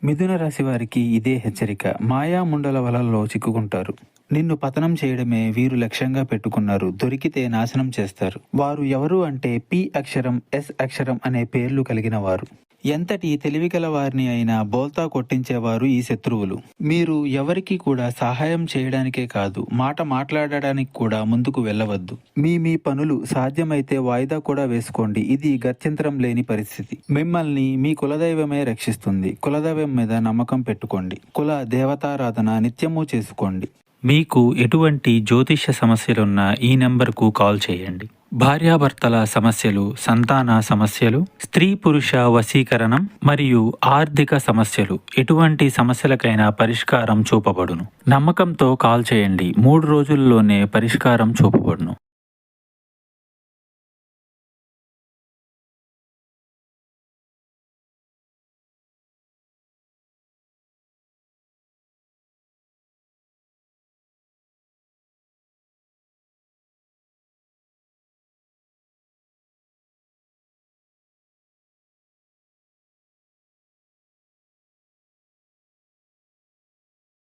మిథున రాశి వారికి ఇదే హెచ్చరిక. మాయాముండల వలల్లో చిక్కుకుంటారు. నిన్ను పతనం చేయడమే వీరు లక్ష్యంగా పెట్టుకున్నారు. దొరికితే నాశనం చేస్తారు. వారు ఎవరు అంటే పి అక్షరం, ఎస్ అక్షరం అనే పేర్లు కలిగిన వారు. ఎంతటి తెలివిగల వారిని అయినా బోల్తా కొట్టించేవారు ఈ శత్రువులు. మీరు ఎవరికి కూడా సహాయం చేయడానికే కాదు, మాట మాట్లాడడానికి కూడా ముందుకు వెళ్ళవద్దు. మీ పనులు సాధ్యమైతే వాయిదా కూడా వేసుకోండి. ఇది గత్యంతరం లేని పరిస్థితి. మిమ్మల్ని మీ కులదైవమే రక్షిస్తుంది. కులదైవం మీద నమ్మకం పెట్టుకోండి. కుల దేవతారాధన నిత్యము చేసుకోండి. మీకు ఎటువంటి జ్యోతిష్య సమస్యలున్నా ఈ నెంబర్కు కాల్ చేయండి. భార్యాభర్తల సమస్యలు, సంతాన సమస్యలు, స్త్రీ పురుష వశీకరణం మరియు ఆర్థిక సమస్యలు, ఎటువంటి సమస్యలకైనా పరిష్కారం చూపబడును. నమ్మకంతో కాల్ చేయండి. 3 రోజుల్లోనే పరిష్కారం చూపబడును.